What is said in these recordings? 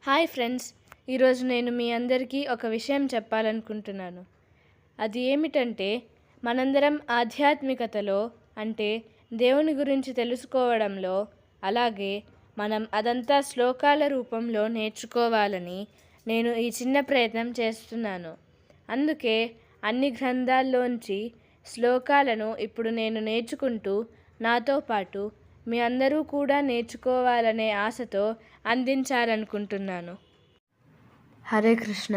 Hi friends, ఈరోజు నేను మీ అందరికీ ఒక విషయం చెప్పాలనుకుంటున్నాను. అది ఏమిటంటే, మనందరం ఆధ్యాత్మికతలో అంటే దేవుని గురించి తెలుసుకోవడంలో, అలాగే మనం అదంతా శ్లోకాల రూపంలో నేర్చుకోవాలని నేను ఈ చిన్న ప్రయత్నం చేస్తున్నాను. అందుకే అన్ని గ్రంథాల్లోంచి శ్లోకాలను ఇప్పుడు నేను నేర్చుకుంటూ నాతో పాటు మీ అందరూ కూడా నేర్చుకోవాలనే ఆశతో అందించాలనుకుంటున్నాను. హరే కృష్ణ.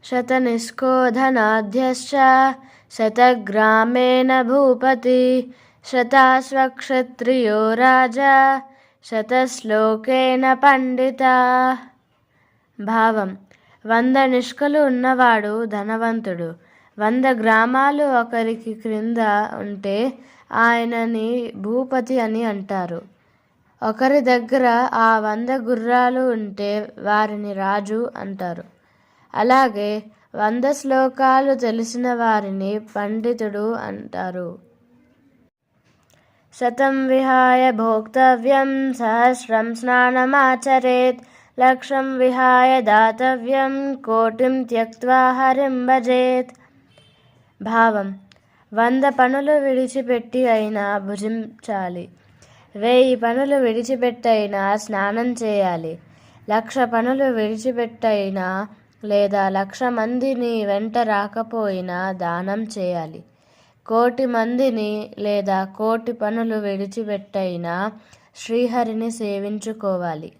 శతనిష్కోధనాధ్యశ్చ శతగ్రామేణ భూపతి శతాశ్వక్షత్రియో రాజా శతశ్లోకేన పండిత. భావం: 100 నిష్కలు ఉన్నవాడు ధనవంతుడు. 100 గ్రామాలు ఒకరికి క్రింద ఉంటే ఆయనని భూపతి అని అంటారు. ఒకరి దగ్గర ఆ 100 గుర్రాలు ఉంటే వారిని రాజు అంటారు. అలాగే 100 శ్లోకాలు తెలిసిన వారిని పండితుడు అంటారు. శతం విహాయ భోక్తవ్యం సహస్రం స్నానమాచరేత్ లక్షం విహాయ దాతవ్యం కోటిం త్యక్త్వా హరిం భజేత్. భావం: 100 పనులు విడిచిపెట్టి అయినా భుజించాలి. 1000 పనులు విడిచిపెట్టైనా స్నానం చేయాలి. 1,00,000 పనులు విడిచిపెట్టైనా లేదా 1,00,000 మందిని వెంట రాకపోయినా దానం చేయాలి. 1,000,000 మందిని లేదా 1,000,000 పనులు విడిచిపెట్టైనా శ్రీహరిని సేవించుకోవాలి.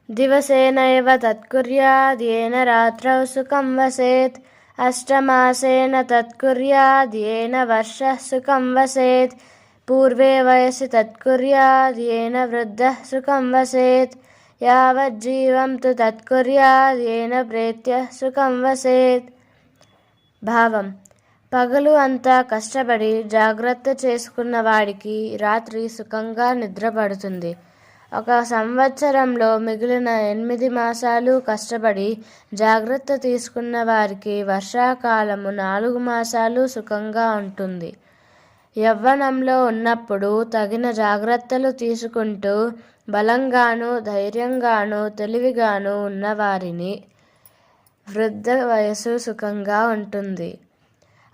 దివసేనైవ తత్కుర్యాద్ ఏన రాత్రౌ సుఖం వసేత్ అష్టమాసేన తత్కుర్యాద్ ఏన వర్షః సుఖం వసేత్ పూర్వే వయసి తత్కుర్యాద్ ఏన వృద్ధః సుఖం వసేత్ యావజ్జీవం తు తత్కుర్యాద్ ఏన ప్రేత్యః సుఖం వసేత్. భావం: పగలు అంతా కష్టపడి జాగ్రత్త చేసుకున్న వాడికి రాత్రి సుఖంగా నిద్రపడుతుంది. 1 సంవత్సరంలో మిగిలిన 8 మాసాలు కష్టపడి జాగ్రత్త తీసుకున్న వారికి వర్షాకాలము 4 మాసాలు సుఖంగా ఉంటుంది. యవ్వనంలో ఉన్నప్పుడు తగిన జాగ్రత్తలు తీసుకుంటూ బలంగాను ధైర్యంగాను తెలివిగాను ఉన్నవారిని వృద్ధ వయసు సుఖంగా ఉంటుంది.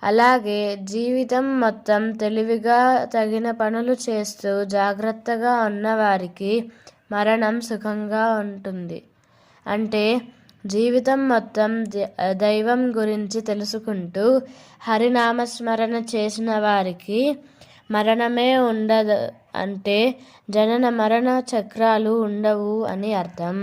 అలాగే జీవితం మొత్తం తెలివిగా తగిన పనులు చేస్తూ జాగ్రత్తగా ఉన్నవారికి మరణం సుఖంగా ఉంటుంది. అంటే జీవితం మొత్తం దైవం గురించి తెలుసుకుంటూ హరినామస్మరణ చేసిన వారికి మరణమే ఉండదు. అంటే జనన మరణ చక్రాలు ఉండవు అని అర్థం.